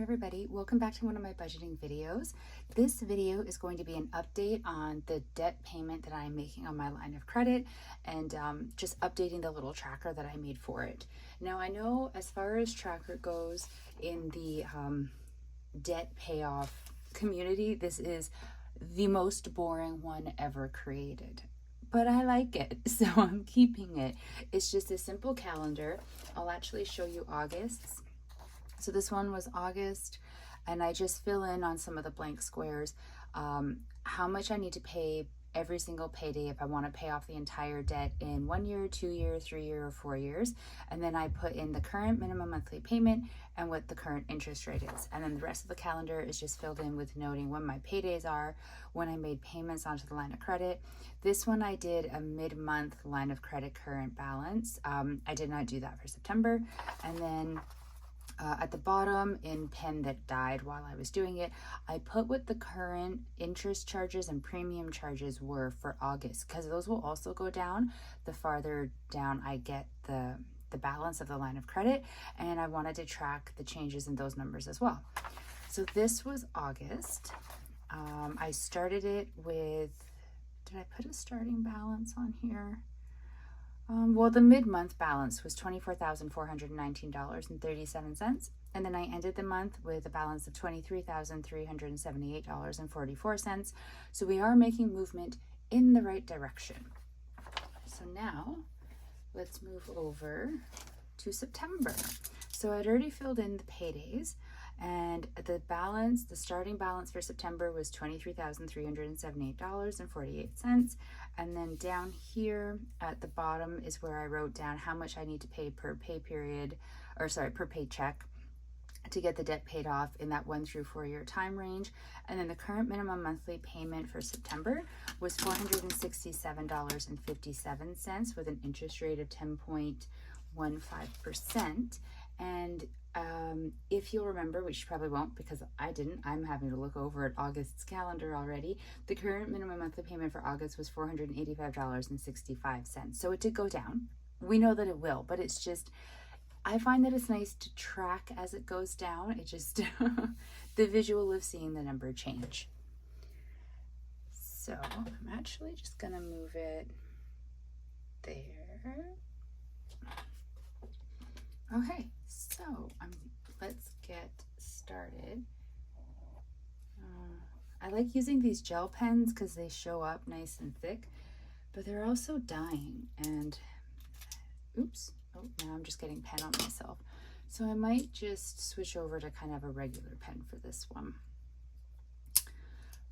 Everybody, welcome back to one of my budgeting videos. This video is going to be an update on the debt payment that I'm making on my line of credit and just updating the little tracker that I made for it. Now, I know as far as tracker goes in the debt payoff community, this is the most boring one ever created. But I like it, so I'm keeping it. It's just a simple calendar. I'll actually show you August's. So this one was August, and I just fill in on some of the blank squares how much I need to pay every single payday if I want to pay off the entire debt in 1 year, 2 year, 3 year, or 4 years. And then I put in the current minimum monthly payment and what the current interest rate is. And then the rest of the calendar is just filled in with noting when my paydays are, when I made payments onto the line of credit. This one I did a mid-month line of credit current balance. I did not do that for September. And then at the bottom, in pen that died while I was doing it, I put what the current interest charges and premium charges were for August, because those will also go down the farther down I get the balance of the line of credit, and I wanted to track the changes in those numbers as well. So this was August. I started it with, did I put a starting balance on here? Well, the mid-month balance was $24,419.37, and then I ended the month with a balance of $23,378.44. So we are making movement in the right direction. So now let's move over to September. So I'd already filled in the paydays, and the balance, the starting balance for September was $23,378.48. And then down here at the bottom is where I wrote down how much I need to pay per pay period, or sorry, per paycheck to get the debt paid off in that 1 through 4 year time range. And then the current minimum monthly payment for September was $467.57 with an interest rate of 10.15%. And if you'll remember, which you probably won't because I didn't, I'm having to look over at August's calendar already. The current minimum monthly payment for August was $485.65. So it did go down. We know that it will, but it's just, I find that it's nice to track as it goes down. It just, the visual of seeing the number change. So I'm actually just gonna move it there. Okay, so let's get started. I like using these gel pens because they show up nice and thick, but they're also dying, and oops, oh, now I'm just getting pen on myself. So I might just switch over to kind of a regular pen for this one.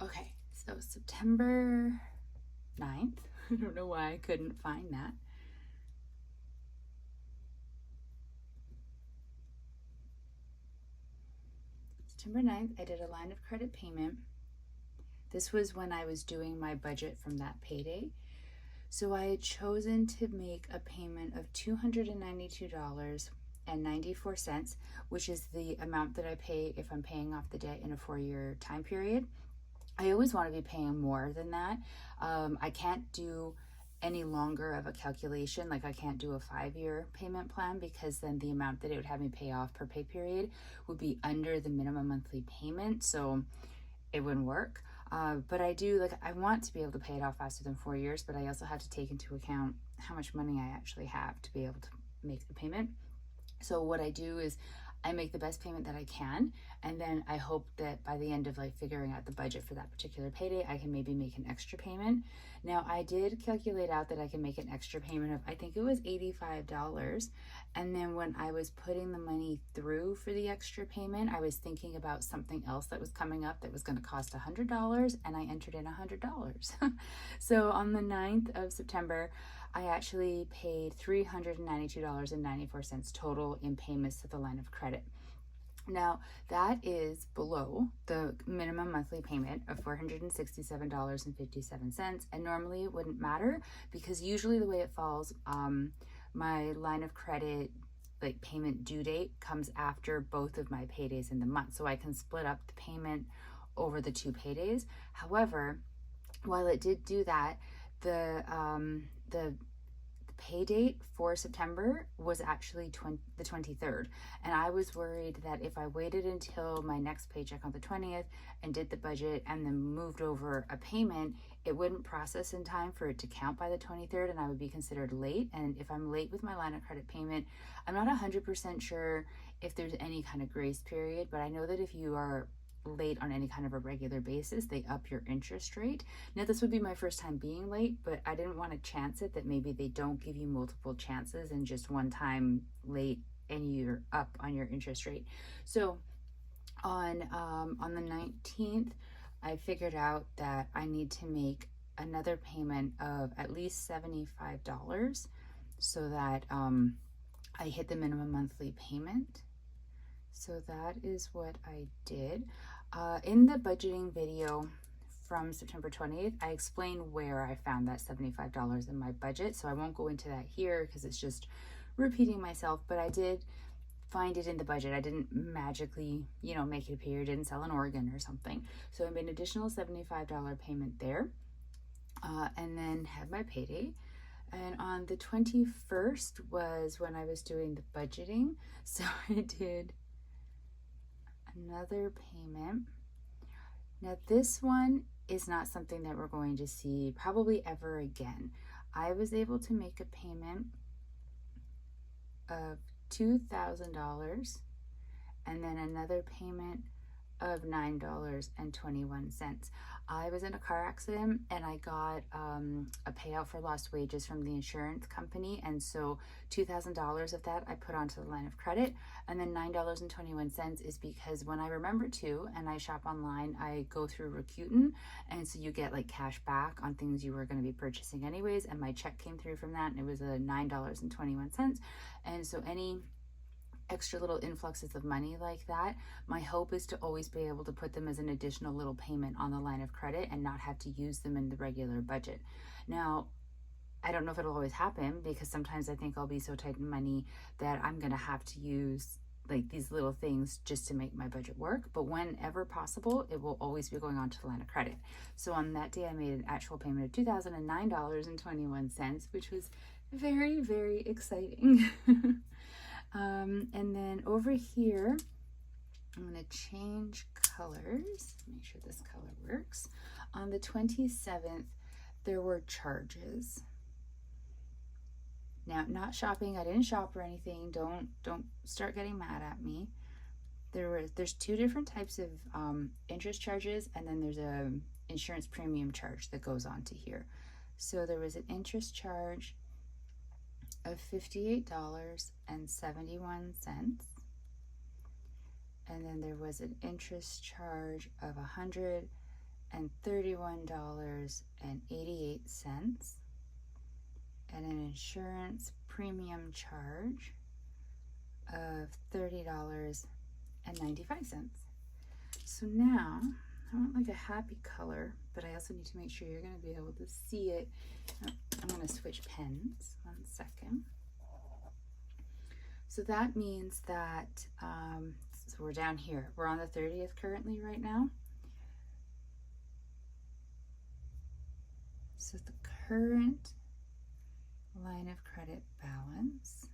Okay, so September 9th, I don't know why I couldn't find that. September 9th, I did a line of credit payment. This was when I was doing my budget from that payday. So I had chosen to make a payment of $292.94, which is the amount that I pay if I'm paying off the debt in a 4 year time period. I always want to be paying more than that. I can't do any longer of a calculation, like I can't do a 5 year payment plan, because then the amount that it would have me pay off per pay period would be under the minimum monthly payment, so it wouldn't work. But I do, like, I want to be able to pay it off faster than 4 years, but I also have to take into account how much money I actually have to be able to make the payment. So what I do is I make the best payment that I can, and then I hope that by the end of like figuring out the budget for that particular payday, I can maybe make an extra payment. Now, I did calculate out that I can make an extra payment of, I think it was $85. And then when I was putting the money through for the extra payment, I was thinking about something else that was coming up that was going to cost $100, and I entered in $100. So on the 9th of September, I actually paid $392.94 total in payments to the line of credit. Now, that is below the minimum monthly payment of $467.57, and normally it wouldn't matter because usually the way it falls, my line of credit like payment due date comes after both of my paydays in the month, so I can split up the payment over the 2 paydays. However, while it did do that, the pay date for September was actually the 23rd. And I was worried that if I waited until my next paycheck on the 20th and did the budget and then moved over a payment, it wouldn't process in time for it to count by the 23rd and I would be considered late. And if I'm late with my line of credit payment, I'm not 100% sure if there's any kind of grace period, but I know that if you are late on any kind of a regular basis, they up your interest rate. Now, this would be my first time being late, but I didn't want to chance it that maybe they don't give you multiple chances and just one time late and you're up on your interest rate. So on the 19th, I figured out that I need to make another payment of at least $75 so that I hit the minimum monthly payment. So that is what I did. In the budgeting video from September 20th, I explain where I found that $75 in my budget. So I won't go into that here because it's just repeating myself, but I did find it in the budget. I didn't magically, make it appear, didn't sell an organ or something. So I made an additional $75 payment there, and then had my payday. And on the 21st was when I was doing the budgeting. So I did another payment. Now this one is not something that we're going to see probably ever again. I was able to make a payment of $2,000 and then another payment of $9.21. I was in a car accident and I got a payout for lost wages from the insurance company, and so $2,000 of that I put onto the line of credit, and then $9.21 is because when I remember to and I shop online, I go through Rakuten, and so you get like cash back on things you were going to be purchasing anyways, and my check came through from that and it was a $9.21. And so any extra little influxes of money like that, my hope is to always be able to put them as an additional little payment on the line of credit and not have to use them in the regular budget. Now, I don't know if it'll always happen because sometimes I think I'll be so tight in money that I'm gonna have to use like these little things just to make my budget work, but whenever possible, it will always be going on to the line of credit. So on that day, I made an actual payment of $2,009.21, which was very, very exciting. And then over here, I'm going to change colors, make sure this color works. On the 27th, there were charges. Now, not shopping, I didn't shop or anything. Don't start getting mad at me. There's two different types of interest charges, and then there's a insurance premium charge that goes on to here. So there was an interest charge of $58.71, and then there was an interest charge of $131.88, and an insurance premium charge of $30.95. So now I want like a happy color, but I also need to make sure you're going to be able to see it. I'm going to switch pens. 1 second. So that means that, so we're down here. We're on the 30th currently right now. So the current line of credit balance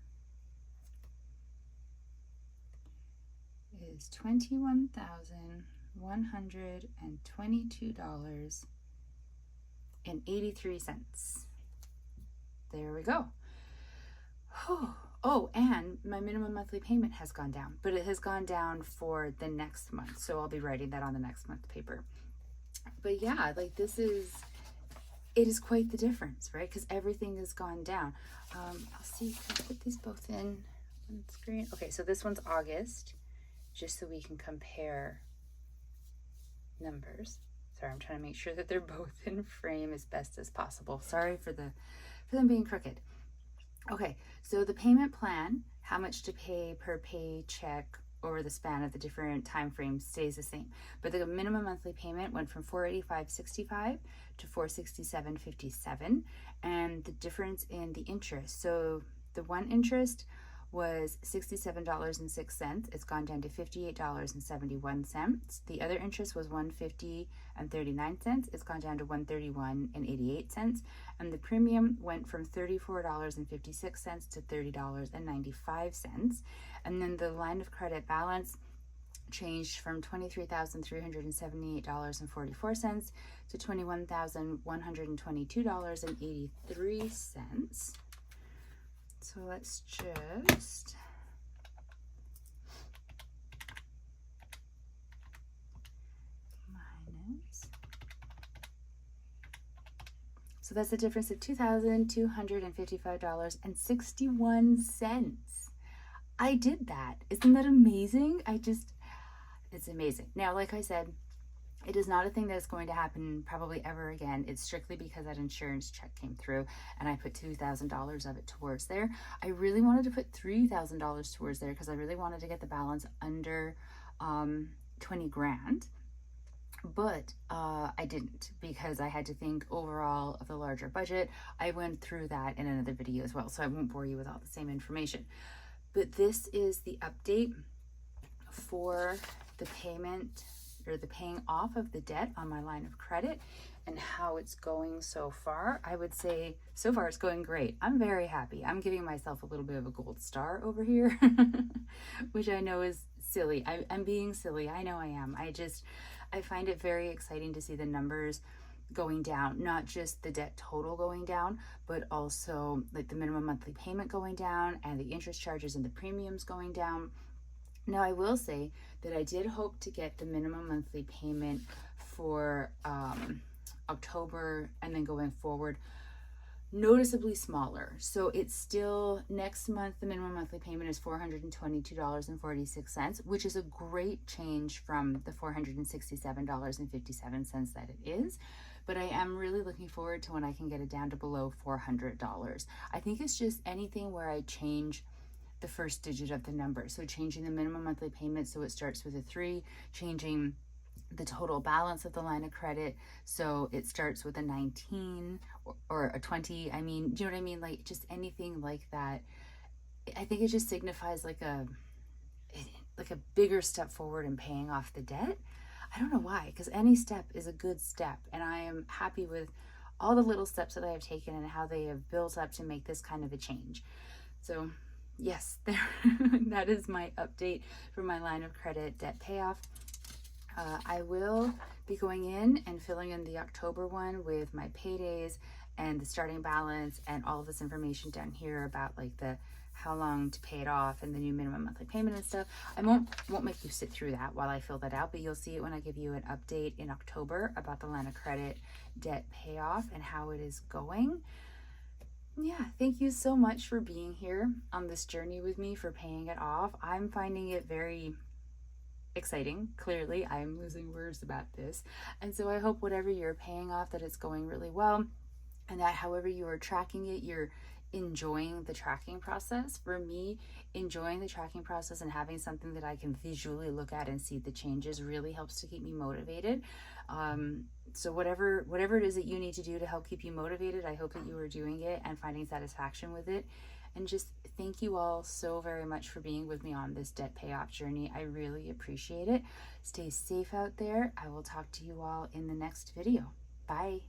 is $21,122.83. There we go. Oh, and my minimum monthly payment has gone down, but it has gone down for the next month. So I'll be writing that on the next month's paper. But yeah, like it is quite the difference, right? Because everything has gone down. I'll see, can I put these both in on the screen? Okay, so this one's August, just so we can compare numbers. Sorry, I'm trying to make sure that they're both in frame as best as possible. Sorry for them being crooked. Okay, so the payment plan, how much to pay per paycheck over the span of the different time frames stays the same, but the minimum monthly payment went from $485.65 to $467.57, and the difference in the interest. So the one interest was $67.06. It's gone down to $58.71. The other interest was $150.39. It's gone down to $131.88. And the premium went from $34.56 to $30.95. And then the line of credit balance changed from $23,378.44 to $21,122.83. So let's just minus. So that's a difference of $2,255.61. I did that. Isn't that amazing? It's amazing. Now, like I said, it is not a thing that is going to happen probably ever again. It's strictly because that insurance check came through and I put $2,000 of it towards there. I really wanted to put $3,000 towards there because I really wanted to get the balance under 20 grand. But I didn't, because I had to think overall of the larger budget. I went through that in another video as well, so I won't bore you with all the same information. But this is the update for the payment or the paying off of the debt on my line of credit and how it's going so far. I would say so far it's going great. I'm very happy. I'm giving myself a little bit of a gold star over here, which I know is silly. I'm being silly. I know I am. I find it very exciting to see the numbers going down, not just the debt total going down, but also like the minimum monthly payment going down and the interest charges and the premiums going down. Now, I will say that I did hope to get the minimum monthly payment for October and then going forward noticeably smaller. So it's still, next month, the minimum monthly payment is $422.46, which is a great change from the $467.57 that it is. But I am really looking forward to when I can get it down to below $400. I think it's just anything where I change the first digit of the number. So changing the minimum monthly payment so it starts with a 3, changing the total balance of the line of credit so it starts with a 19 or a 20. I mean, do you know what I mean? Like just anything like that. I think it just signifies like a bigger step forward in paying off the debt. I don't know why, because any step is a good step, and I am happy with all the little steps that I have taken and how they have built up to make this kind of a change. So yes, that is my update for my line of credit debt payoff. I will be going in and filling in the October one with my paydays and the starting balance and all of this information down here about like the how long to pay it off and the new minimum monthly payment and stuff. I won't make you sit through that while I fill that out, but you'll see it when I give you an update in October about the line of credit debt payoff and how it is going. Yeah, thank you so much for being here on this journey with me for paying it off. I'm finding it very exciting. Clearly, I'm losing words about this. And so I hope whatever you're paying off, that it's going really well, and that however you are tracking it, you're enjoying the tracking process. For me, enjoying the tracking process and having something that I can visually look at and see the changes really helps to keep me motivated. So whatever it is that you need to do to help keep you motivated, I hope that you are doing it and finding satisfaction with it. And just thank you all so very much for being with me on this debt payoff journey. I really appreciate it. Stay safe out there. I will talk to you all in the next video. Bye.